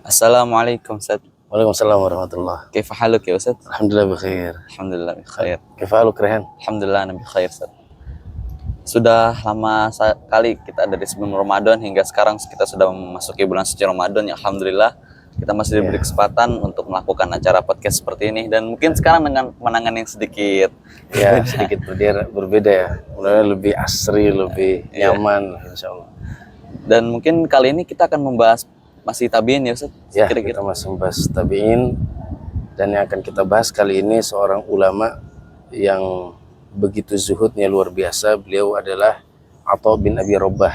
Assalamualaikum Ustaz. Waalaikumsalam warahmatullah. Kaifa haluk ya Ustaz? Alhamdulillah bikhair. Alhamdulillah bikhair. Kaifa haluk Rehan? Alhamdulillah ana bikhair Ustaz. Sudah lama sekali kita dari sebelum Ramadan hingga sekarang kita sudah memasuki bulan suci Ramadan ya, alhamdulillah kita masih diberi kesempatan untuk melakukan acara podcast seperti ini, dan mungkin sekarang dengan menangani yang sedikit sedikit berbeda ya. Mulai lebih asri, lebih nyaman insyaallah. Dan mungkin kali ini kita akan membahas masih tabiin ya Ustaz? Ya, kita masih membahas tabiin, dan yang akan kita bahas kali ini seorang ulama yang begitu zuhudnya luar biasa. Beliau adalah Atha bin Abi Rabbah.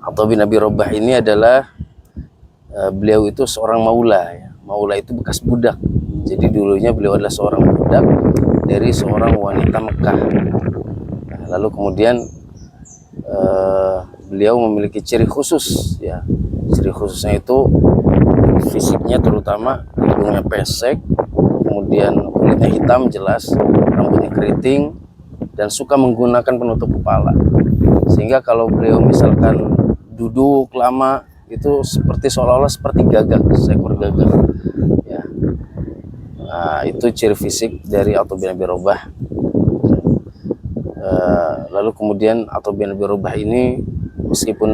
Atha bin Abi Rabbah ini adalah beliau itu seorang maula ya. Maula itu bekas budak. Jadi dulunya beliau adalah seorang budak dari seorang wanita Mekah. Nah, lalu kemudian beliau memiliki ciri khusus ya. Ciri khususnya itu fisiknya, terutama hidungnya pesek, kemudian kulitnya hitam jelas, rambutnya keriting, dan suka menggunakan penutup kepala. Sehingga kalau beliau misalkan duduk lama itu seperti seolah-olah seperti gagak, seekor gagak ya. Nah, itu ciri fisik dari Atha bin Abi Rabbah. Lalu kemudian Atha bin Abi Rabbah ini meskipun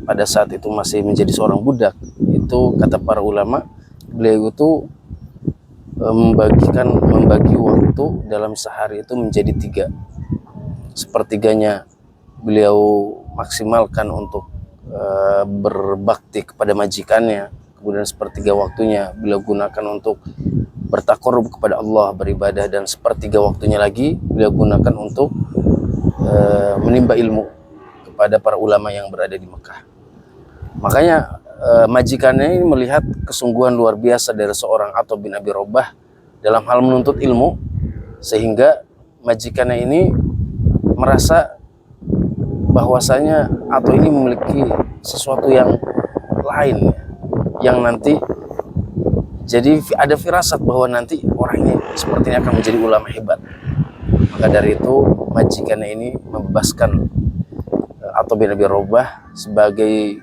pada saat itu masih menjadi seorang budak, itu kata para ulama, beliau itu membagi waktu dalam sehari itu menjadi 3. Sepertiganya beliau maksimalkan untuk berbakti kepada majikannya, kemudian sepertiga waktunya beliau gunakan untuk bertakarrub kepada Allah, beribadah, dan sepertiga waktunya lagi beliau gunakan untuk menimba ilmu kepada para ulama yang berada di Mekah. Makanya majikannya ini melihat kesungguhan luar biasa dari seorang Atha bin Abi Rabbah dalam hal menuntut ilmu, sehingga majikannya ini merasa bahwasanya Atha ini memiliki sesuatu yang lain, yang nanti jadi ada firasat bahwa nanti orang ini sepertinya akan menjadi ulama hebat. Maka dari itu majikannya ini membebaskan Atha bin Abi Rabbah sebagai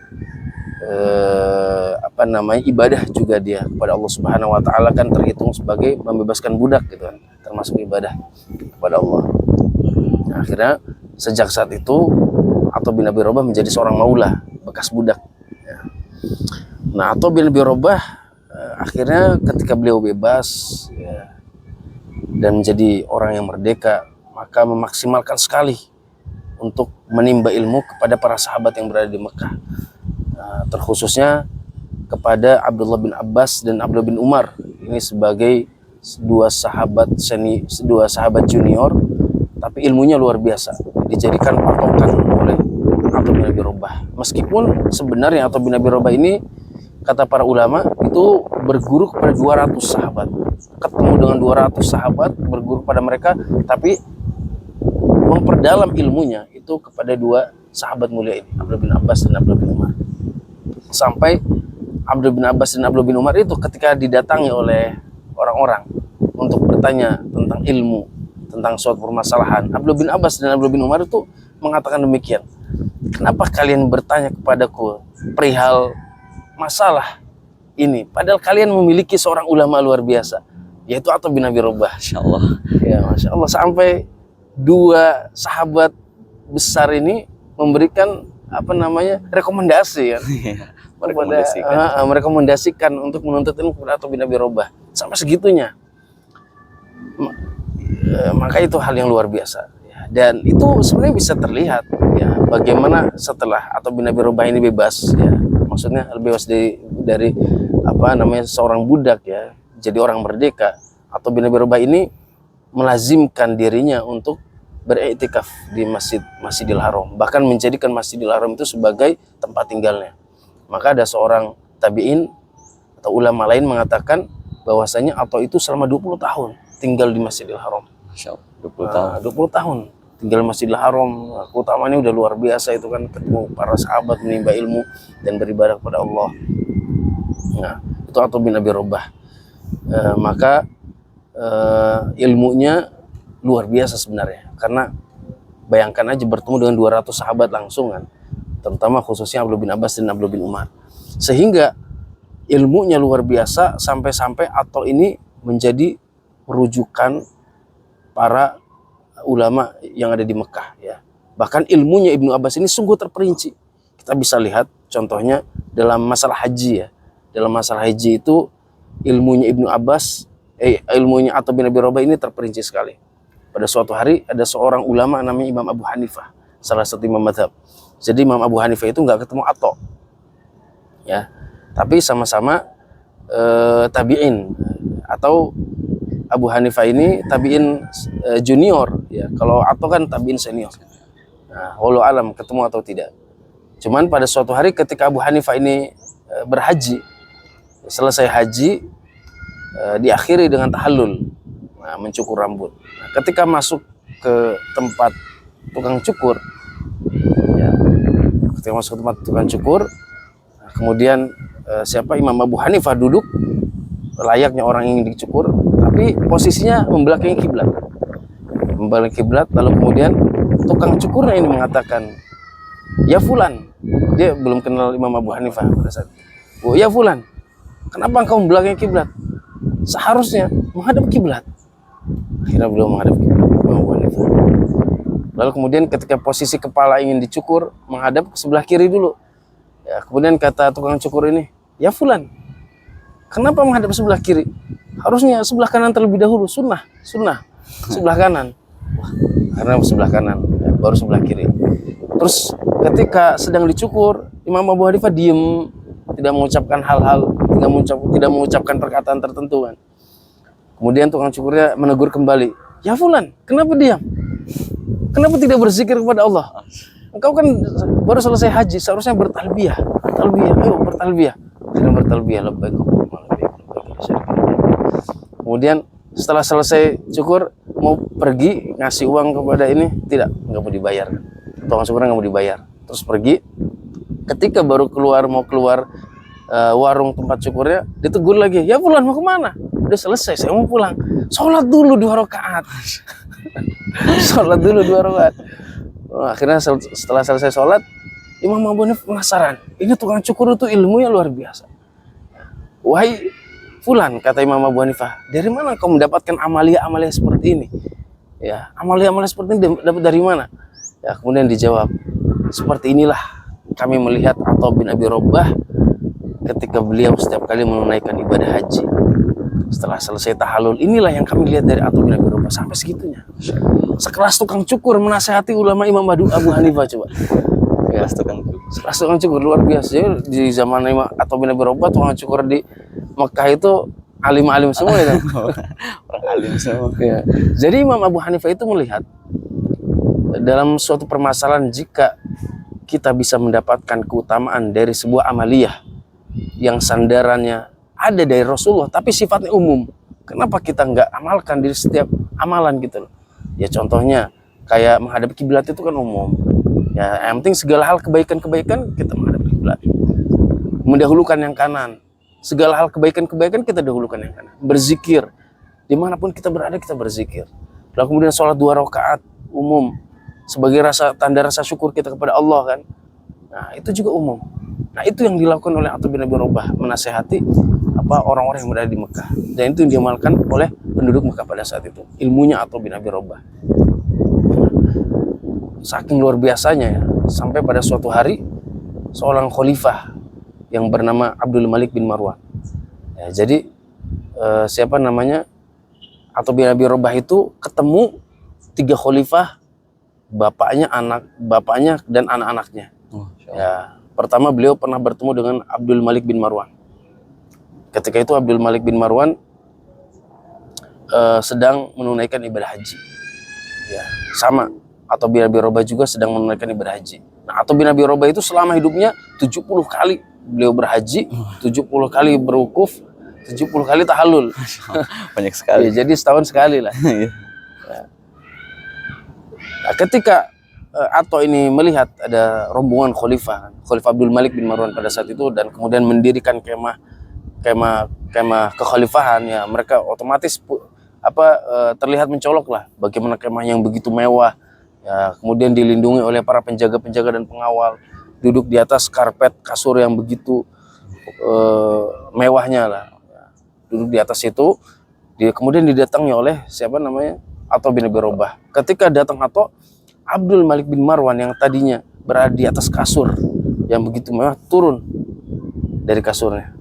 ibadah juga dia kepada Allah Subhanahu wa taala, kan terhitung sebagai membebaskan budak gitu kan, termasuk ibadah kepada Allah. Nah, akhirnya sejak saat itu Atha bin Abi Rabbah menjadi seorang maula, bekas budak ya. Nah, Atha bin Abi Rabbah akhirnya ketika beliau bebas ya, dan menjadi orang yang merdeka, maka memaksimalkan sekali untuk menimba ilmu kepada para sahabat yang berada di Mekah. Terkhususnya kepada Abdullah bin Abbas dan Abdullah bin Umar. Ini sebagai dua sahabat junior, tapi ilmunya luar biasa, dijadikan patokan oleh Atha bin Abi Rabbah. Meskipun sebenarnya Atha bin Abi Rabbah ini, kata para ulama, itu berguru kepada 200 sahabat. Ketemu dengan 200 sahabat, berguru pada mereka, tapi memperdalam ilmunya itu kepada 2 sahabat mulia ini, Abdullah bin Abbas dan Abdullah bin Umar. Sampai Abdullah bin Abbas dan Abdullah bin Umar itu ketika didatangi oleh orang-orang untuk bertanya tentang ilmu, tentang suatu permasalahan, Abdullah bin Abbas dan Abdullah bin Umar itu mengatakan demikian, kenapa kalian bertanya kepadaku perihal masalah ini, padahal kalian memiliki seorang ulama luar biasa, yaitu Atha bin Abi Rabbah. Insyaallah. Ya, Masya Allah, sampai 2 sahabat besar ini memberikan rekomendasi kan. Merekomendasikan untuk menuntut ilmu kepada Atha bin Abi Rabbah sampai segitunya. Maka itu hal yang luar biasa ya. Dan itu sebenarnya bisa terlihat ya, bagaimana setelah Atha bin Abi Rabbah ini bebas ya, maksudnya bebas dari seorang budak ya, jadi orang merdeka. Atha bin Abi Rabbah ini melazimkan dirinya untuk beriktikaf di Masjidil Haram, bahkan menjadikan Masjidil Haram itu sebagai tempat tinggalnya. Maka ada seorang tabi'in atau ulama lain mengatakan bahwasanya Atha itu selama 20 tahun tinggal di Masjidil Haram. Insyaallah, 20 tahun. 20 tahun tinggal di Masjidil Haram. Keutamaannya udah luar biasa itu kan, ketemu para sahabat, menimba ilmu dan beribadah kepada Allah. Nah, itu Atha bin Abi Rabbah. Maka ilmunya luar biasa sebenarnya, karena bayangkan aja bertemu dengan 200 sahabat langsung kan, terutama khususnya Abdullah bin Abbas dan Abdullah bin Umar. Sehingga ilmunya luar biasa sampai-sampai Atta ini menjadi rujukan para ulama yang ada di Mekah ya. Bahkan ilmunya Ibnu Abbas ini sungguh terperinci. Kita bisa lihat contohnya dalam masalah haji ya. Dalam masalah haji itu ilmunya Ibnu Abbas, ilmunya Atta bin Abi Rabah ini terperinci sekali. Pada suatu hari ada seorang ulama namanya Imam Abu Hanifah, salah satu imam mazhab. Jadi Imam Abu Hanifah itu nggak ketemu Atta, ya, tapi sama-sama tabi'in, atau Abu Hanifah ini tabi'in junior, ya. Kalau Atta kan tabi'in senior. Nah, walau alam ketemu atau tidak. Cuman pada suatu hari ketika Abu Hanifah ini berhaji, selesai haji, diakhiri dengan tahallul, nah, mencukur rambut. Nah, ketika masuk ke tempat tukang cukur, ya, ketika masuk ke tempat tukang cukur, nah, kemudian siapa Imam Abu Hanifah duduk layaknya orang yang ingin dicukur, tapi posisinya membelakangi kiblat, membelakangi kiblat. Lalu kemudian tukang cukurnya ini mengatakan, ya Fulan, dia belum kenal Imam Abu Hanifah pada saat itu. Oh, ya Fulan, kenapa engkau membelakangi kiblat? Seharusnya menghadap kiblat. Akhirnya beliau menghadap kiblat Imam Abu Hanifah. Lalu kemudian ketika posisi kepala ingin dicukur, menghadap ke sebelah kiri dulu. Ya, kemudian kata tukang cukur ini, ya Fulan, kenapa menghadap sebelah kiri? Harusnya sebelah kanan terlebih dahulu, sunnah, sebelah kanan. Wah, karena sebelah kanan, ya, baru sebelah kiri. Terus ketika sedang dicukur, Imam Abu Hanifah diem, tidak mengucapkan hal-hal, tidak mengucapkan perkataan tertentu kan. Kemudian tukang cukurnya menegur kembali, ya Fulan, kenapa diam? Kenapa tidak berzikir kepada Allah? Engkau kan baru selesai haji, seharusnya bertalbiyah, ayo bertalbiyah. Tidak bertalbiyah, labbaik Allahumma labbaik. Kemudian setelah selesai cukur, mau pergi ngasih uang kepada ini, nggak mau dibayar. Tukang cukurnya nggak mau dibayar. Terus pergi. Ketika baru mau keluar warung tempat cukurnya, ditegur lagi, ya Fulan mau kemana? Udah selesai, saya mau pulang. Sholat dulu 2 rakaat. Sholat dulu 2 rakaat. Akhirnya setelah selesai sholat, Imam Abu Hanifah penasaran. Ini tukang cukur itu ilmunya luar biasa. Wahai Fulan, kata Imam Abu Hanifah, dari mana kau mendapatkan amalia-amalia seperti ini? Ya, amalia-amalia seperti ini dapat dari mana? Ya, kemudian dijawab, seperti inilah kami melihat Atta bin Abi Rabah ketika beliau setiap kali menunaikan ibadah haji. Setelah selesai tahallul, inilah yang kami lihat dari Atta bin Abi Rabah, sampai segitunya. Sekelas tukang cukur menasihati ulama Imam Abu Hanifah, coba. Ya, sekelas tukang cukur luar biasa. Jadi di zaman Imam Atta bin Abi Rabah, tukang cukur di Mekah itu alim-alim semua itu. Orang alim semua. Ya. Jadi Imam Abu Hanifah itu melihat dalam suatu permasalahan, jika kita bisa mendapatkan keutamaan dari sebuah amaliyah yang sandarannya ada dari Rasulullah tapi sifatnya umum, kenapa kita nggak amalkan di setiap amalan gitu loh? Ya contohnya kayak menghadap kiblat itu kan umum. Ya yang penting segala hal kebaikan-kebaikan kita menghadap kiblat. Mendahulukan yang kanan. Segala hal kebaikan-kebaikan kita dahulukan yang kanan. Berzikir dimanapun kita berada, kita berzikir. Lalu kemudian sholat 2 rakaat umum sebagai tanda rasa syukur kita kepada Allah kan. Nah itu juga umum. Nah itu yang dilakukan oleh Atta bin Abi Rabah, menasehati orang-orang yang berada di Mekah, dan itu yang diamalkan oleh penduduk Mekah pada saat itu. Ilmunya Atta bin Abi Rabah saking luar biasanya ya, sampai pada suatu hari seorang khalifah yang bernama Abdul Malik bin Marwan. Ya, jadi siapa namanya, Atta bin Abi Rabah itu ketemu 3 khalifah, bapaknya dan anak-anaknya. Ya, pertama beliau pernah bertemu dengan Abdul Malik bin Marwan. Ketika itu Abdul Malik bin Marwan sedang menunaikan ibadah haji. Ya, sama Atta bin Abi Rabah juga sedang menunaikan ibadah haji. Nah, Atta bin Abi Rabah itu selama hidupnya 70 kali beliau berhaji, 70 kali berwukuf, 70 kali tahallul. Banyak sekali. Ya, jadi setahun sekali lah. Ya. Nah, ketika Atta ini melihat ada rombongan khalifah Abdul Malik bin Marwan pada saat itu, dan kemudian mendirikan kemah kekhalifahan, ya mereka otomatis terlihat mencolok lah, bagaimana kemah yang begitu mewah, ya kemudian dilindungi oleh para penjaga-penjaga dan pengawal, duduk di atas karpet kasur yang begitu mewahnya lah. Duduk di atas itu, dia kemudian didatangi oleh siapa namanya? Atha bin Abi Rabah. Ketika datang Atha, Abdul Malik bin Marwan yang tadinya berada di atas kasur yang begitu mewah turun dari kasurnya.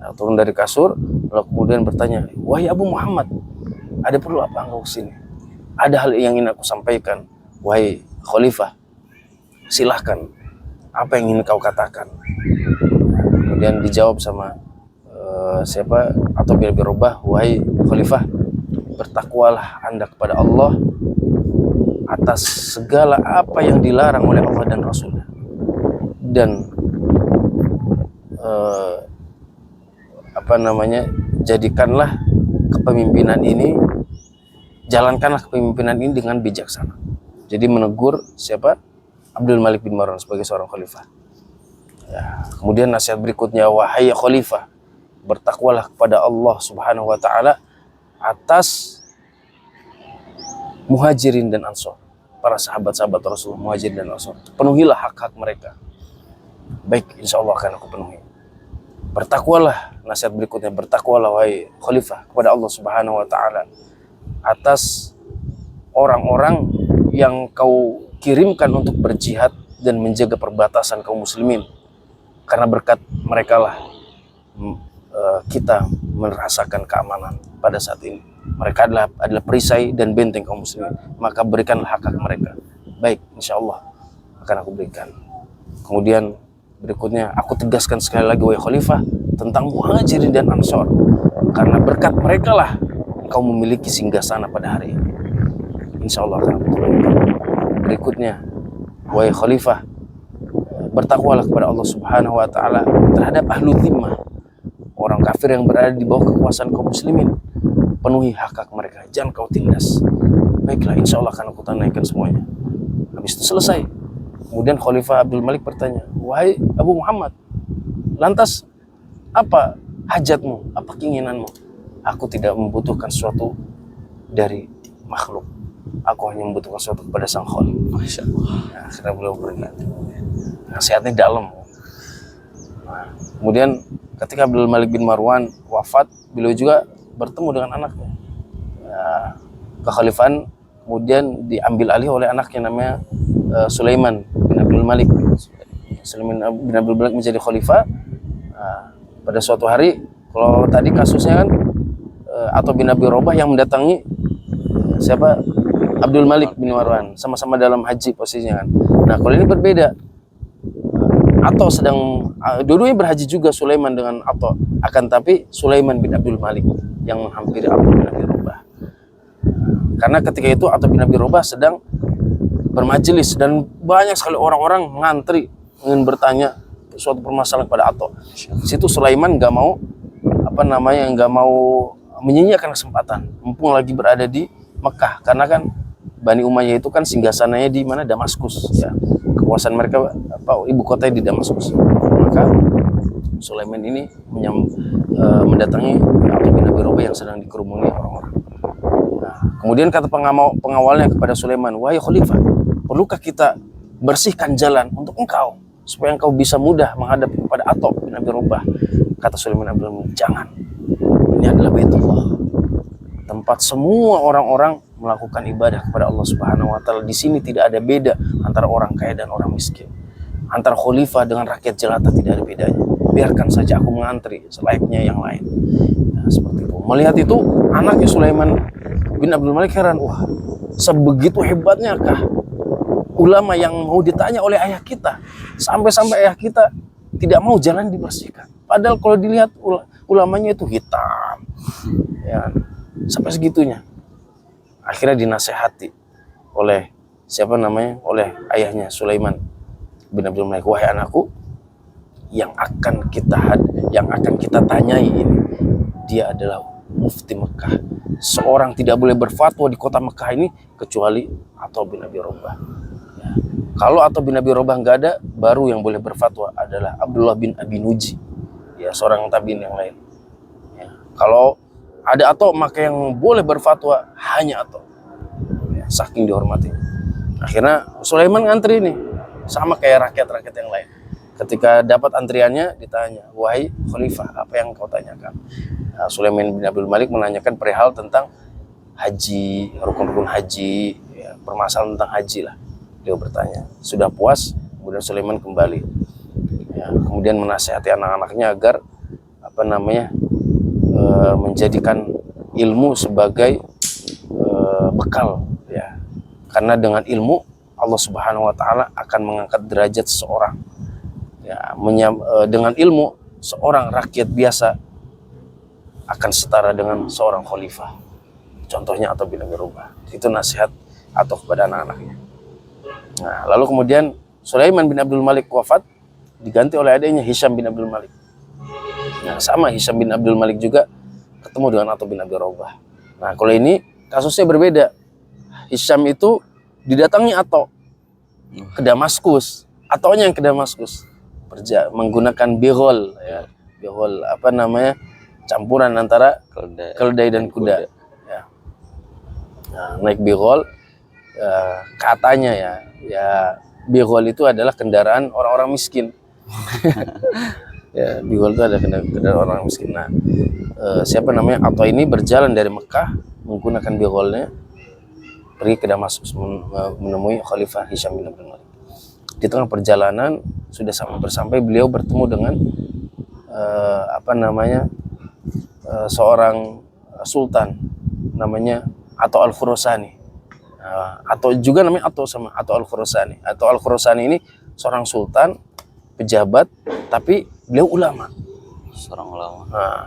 Nah, turun dari kasur, lalu kemudian bertanya, "Wahai Abu Muhammad, ada perlu apa engkau kesini? Ada hal yang ingin aku sampaikan, wahai Khalifah. Silahkan, apa yang ingin kau katakan?" Kemudian dijawab sama siapa? Atha bin Abi Rabah, "Wahai Khalifah, bertakwalah Anda kepada Allah atas segala apa yang dilarang oleh Allah dan Rasulnya, dan jadikanlah kepemimpinan ini, jalankanlah kepemimpinan ini dengan bijaksana." Jadi menegur siapa? Abdul Malik bin Marwan sebagai seorang khalifah. Ya. Kemudian nasihat berikutnya, "Wahai khalifah, bertakwalah kepada Allah Subhanahu wa taala atas Muhajirin dan Ansor, para sahabat-sahabat Rasul Muhajirin dan Ansor. Penuhilah hak-hak mereka." Baik, insya Allah akan aku penuhi. Bertakwalah, nasihat berikutnya, bertakwalah wahai khalifah kepada Allah Subhanahu wa taala atas orang-orang yang kau kirimkan untuk berjihad dan menjaga perbatasan kaum muslimin, karena berkat mereka lah kita merasakan keamanan pada saat ini. Mereka adalah perisai dan benteng kaum muslimin, maka berikanlah hak-hak mereka. Baik, insya Allah akan aku berikan. Kemudian berikutnya, aku tegaskan sekali lagi wahai khalifah tentang Muhajirin dan Ansor, karena berkat mereka lah kau memiliki singgasana pada hari ini. Insya Allah akan aku turunkan. Berikutnya, wahai khalifah, bertakwalah kepada Allah Subhanahu wa taala terhadap ahlu dhimmah, orang kafir yang berada di bawah kekuasaan kaum muslimin. Penuhi hak-hak mereka, jangan kau tindas. Baiklah, insya Allah akan aku tunaikan semuanya. Habis itu selesai. Kemudian Khalifah Abdul Malik bertanya, "Wahai Abu Muhammad, lantas apa hajatmu, apa keinginanmu?" "Aku tidak membutuhkan sesuatu dari makhluk. Aku hanya membutuhkan sesuatu kepada Sang Khalik." Masya Allah. Nah, akhirnya beliau pergi. Nasihatnya dalam. Nah, kemudian ketika Abdul Malik bin Marwan wafat, beliau juga bertemu dengan anaknya. Nah, kekhalifahan kemudian diambil alih oleh anaknya namanya Sulaiman bin Abdul Malik. Sulaiman bin Abdul Malik menjadi khalifah. Nah, pada suatu hari, kalau tadi kasusnya kan Atha bin Abi Rabah yang mendatangi siapa? Abdul Malik bin Marwan, sama-sama dalam haji posisinya kan. Nah, kalau ini berbeda. Atha sedang dua-duanya berhaji juga, Sulaiman dengan Atha, akan tapi Sulaiman bin Abdul Malik yang menghampiri Atha bin Abi Rabah. Karena ketika itu Atha bin Abi Rabah sedang bermajelis dan banyak sekali orang-orang ngantri ingin bertanya suatu permasalahan kepada Atha. Di situ Sulaiman nggak mau menyia-nyiakan kesempatan, mumpung lagi berada di Mekah, karena kan Bani Umayyah itu kan singgasananya di mana? Damaskus, ya. Kekuasaan mereka ibu kotanya di Damaskus. Maka Sulaiman ini mendatangi Atha bin Abi Rabah yang sedang dikerumuni orang-orang. Nah, kemudian kata pengawalnya kepada Sulaiman, "Wahai khalifah, perlukah kita bersihkan jalan untuk engkau supaya engkau bisa mudah menghadap kepada Atha bin Abi Rabah?" Kata Sulaiman bin Abdul Malik, "Jangan. Ini adalah Baitullah, tempat semua orang-orang melakukan ibadah kepada Allah Subhanahu wa taala. Di sini tidak ada beda antara orang kaya dan orang miskin. Antara khalifah dengan rakyat jelata tidak ada bedanya. Biarkan saja aku mengantri selayaknya yang lain." Nah, seperti itu. Melihat itu, anaknya Sulaiman bin Abdul Malik heran, wah, sebegitu hebatnya kah ulama yang mau ditanya oleh ayah kita, sampai-sampai ayah kita tidak mau jalan dibersihkan. Padahal kalau dilihat ulamanya itu hitam, ya, sampai segitunya. Akhirnya dinasehati oleh oleh ayahnya Sulaiman bin Abdul Malik, "Wahai anakku, yang akan kita tanyai ini, dia adalah mufti Mekah. Seorang tidak boleh berfatwa di kota Mekah ini kecuali Atha bin Abi Rabah. Ya. Kalau Atha bin Abi Rabah nggak ada, baru yang boleh berfatwa adalah Abdullah bin Abi Nuji, ya, seorang tabi'in yang lain. Ya. Kalau ada Atha, maka yang boleh berfatwa hanya Atha." Ya, saking dihormati. Akhirnya Sulaiman ngantri nih, sama kayak rakyat-rakyat yang lain. ketika dapat antriannya ditanya, wahai khalifah, apa yang kau tanyakan? Nah, Sulaiman bin Abdul Malik menanyakan perihal tentang haji, rukun-rukun haji, ya, permasalahan tentang haji lah. Dia bertanya, sudah puas? Kemudian Sulaiman kembali, ya, kemudian menasihati anak-anaknya agar menjadikan ilmu sebagai bekal, ya, karena dengan ilmu Allah Subhanahu Wa Taala akan mengangkat derajat seseorang. Ya, dengan ilmu seorang rakyat biasa akan setara dengan seorang khalifah. Contohnya Atha bin Abi Rabah. Itu nasihat atau kepada anak-anaknya. Nah, lalu kemudian Sulaiman bin Abdul Malik wafat, diganti oleh adiknya Hisham bin Abdul Malik. Nah, sama Hisham bin Abdul Malik juga ketemu dengan Atha bin Abi Rabah. Nah, kalau ini kasusnya berbeda. Hisham itu didatangi Atha ke Damaskus. Athanya yang ke Damaskus. Menggunakan bigol, ya. Bigol campuran antara keledai dan kuda. Ya. Nah, naik bigol, katanya ya bigol itu adalah kendaraan orang-orang miskin. Ya, bigol itu ada kendaraan orang miskin. Nah, Atha ini berjalan dari Mekah menggunakan bigolnya pergi ke Damaskus menemui Khalifah Hisham bin Abdul Malik. Di tengah perjalanan sudah sampai beliau bertemu dengan seorang sultan namanya Atha al-Khurasani. Atau juga namanya Atha al-Khurasani. Atha al-Khurasani ini seorang sultan, pejabat, tapi beliau ulama. Seorang ulama. Nah,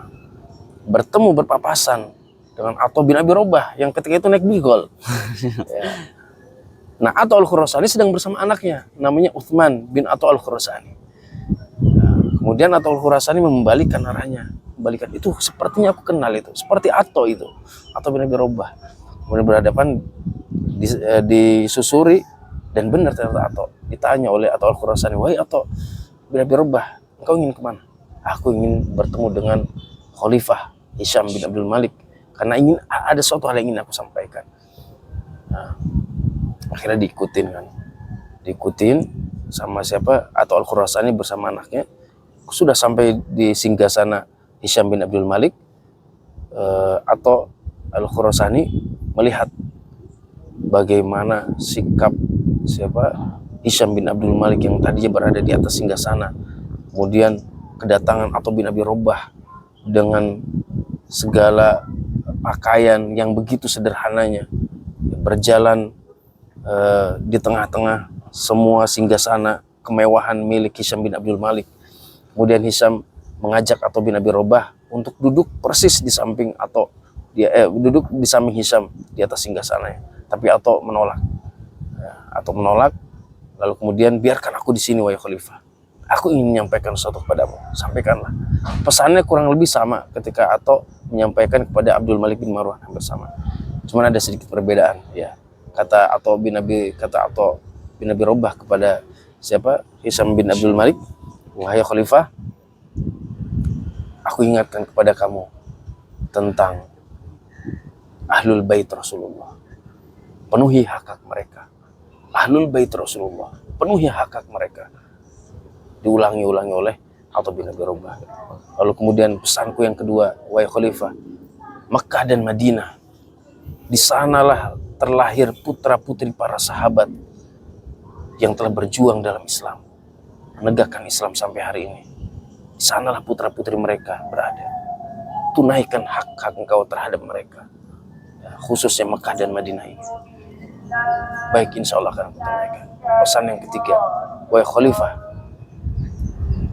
bertemu berpapasan dengan Atha bin Abi Rabah yang ketika itu naik bigol. Ya. Nah, Atha al-Khurasani sedang bersama anaknya namanya Uthman bin Atha al-Khurasani. Nah, kemudian Atha al-Khurasani membalikan arahnya. Itu sepertinya aku kenal itu, seperti Atha itu, Atha bin Abi Rabah. Kemudian berhadapan, disusuri, dan benar ternyata Atha. Ditanya oleh Atha al-Khurasani, wahai Atha bin Abi Rabah, engkau ingin kemana? Aku ingin bertemu dengan Khalifah Hisham bin Abdul Malik karena ada suatu hal yang ingin aku sampaikan. Nah, akhirnya diikutin sama siapa? Atha al-Khurasani bersama anaknya. Sudah sampai di singgasana Hisham bin Abdul Malik, Atha al-Khurasani melihat bagaimana sikap Hisham bin Abdul Malik yang tadinya berada di atas singgasana. Kemudian kedatangan Atha bin Abi Rabah dengan segala pakaian yang begitu sederhananya, berjalan di tengah-tengah semua singgasana kemewahan milik Hisham bin Abdul Malik. Kemudian Hisham mengajak Atha bin Abi Rabah untuk duduk persis di samping duduk di samping Hisham di atas singgasananya. Tapi Atha menolak. Lalu kemudian, biarkan aku di sini wahai Khalifah. Aku ingin menyampaikan sesuatu kepadamu. Sampaikanlah. Pesannya kurang lebih sama ketika Atha menyampaikan kepada Abdul Malik bin Marwan, hampir sama. Cuma ada sedikit perbedaan, ya. Kata Atha bin Abi Rabah kepada Hisham bin Abdul Malik, wahai Khalifah, aku ingatkan kepada kamu tentang Ahlul Bait Rasulullah. Penuhi hak-hak mereka. Ahlul Bait Rasulullah, penuhi hak-hak mereka. Diulangi oleh Atha bin Abi Rabah. Lalu kemudian pesanku yang kedua, wahai Khalifah, Mekah dan Madinah, di sanalah terlahir putra-putri para sahabat yang telah berjuang dalam Islam, menegakkan Islam sampai hari ini. Di sanalah putra-putri mereka berada. Tunaikan hak-hak engkau terhadap mereka, ya, khususnya Mekah dan Madinah ini. Baik, insya Allah akan tunaikan. Pesan yang ketiga, wahai Khalifah,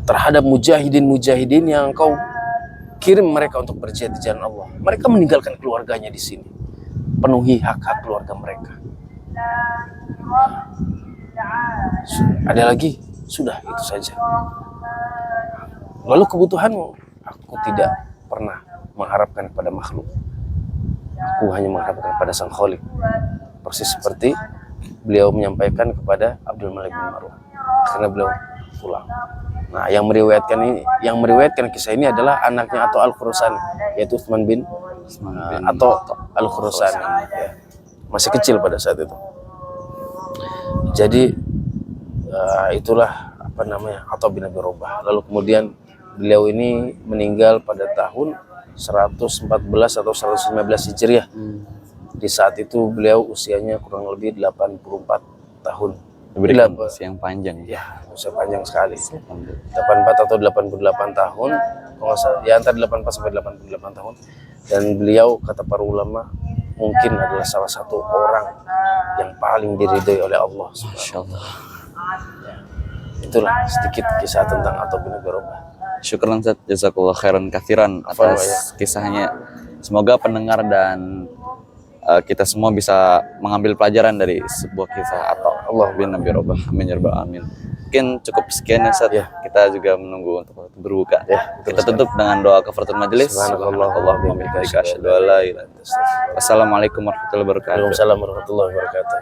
terhadap mujahidin yang engkau kirim mereka untuk berjihad di jalan Allah, mereka meninggalkan keluarganya di sini. Penuhi hak-hak keluarga mereka. Ada lagi? Sudah, itu saja. Lalu kebutuhanmu, aku tidak pernah mengharapkan kepada makhluk. Aku hanya mengharapkan kepada Sang Khalik. Persis seperti beliau menyampaikan kepada Abdul Malik bin Marwan. Akhirnya beliau pulang. Nah, yang meriwayatkan kisah ini adalah anaknya Atha al-Khurasani, yaitu Uthman bin Atha al-Khurasani. Ya. Masih kecil pada saat itu. Jadi itulah Atha bin Abi Rabah. Lalu kemudian beliau ini meninggal pada tahun 114 atau 115 Hijriah. Di saat itu beliau usianya kurang lebih 84 tahun. Diberikan usia yang panjang. Ya, usia panjang sekali. 84 atau 88 tahun, kalau nggak salah, ya antara 84 sampai 88 tahun. Dan beliau, kata para ulama, mungkin adalah salah satu orang yang paling diridhoi oleh Allah. Masya Allah. Itulah sedikit kisah tentang Atha bin Abi Rabah. Syukran Ustaz, jazakallah khairan kathiran atas kisahnya. Semoga pendengar dan kita semua bisa mengambil pelajaran dari sebuah kisah atau Allah bin Abi Rabah. Amin ya rabbal alamin. Mungkin cukup sekian ya Ustaz. Kita juga menunggu untuk waktu berbuka. Kita tutup dengan doa kafaratul majelis. Subhanallahumma wa bihamdika asyhadu an la ilaha illa anta astaghfiruka wa atubu ilaik. Wassalamualaikum warahmatullahi wabarakatuh. Waalaikumsalam warahmatullahi wabarakatuh.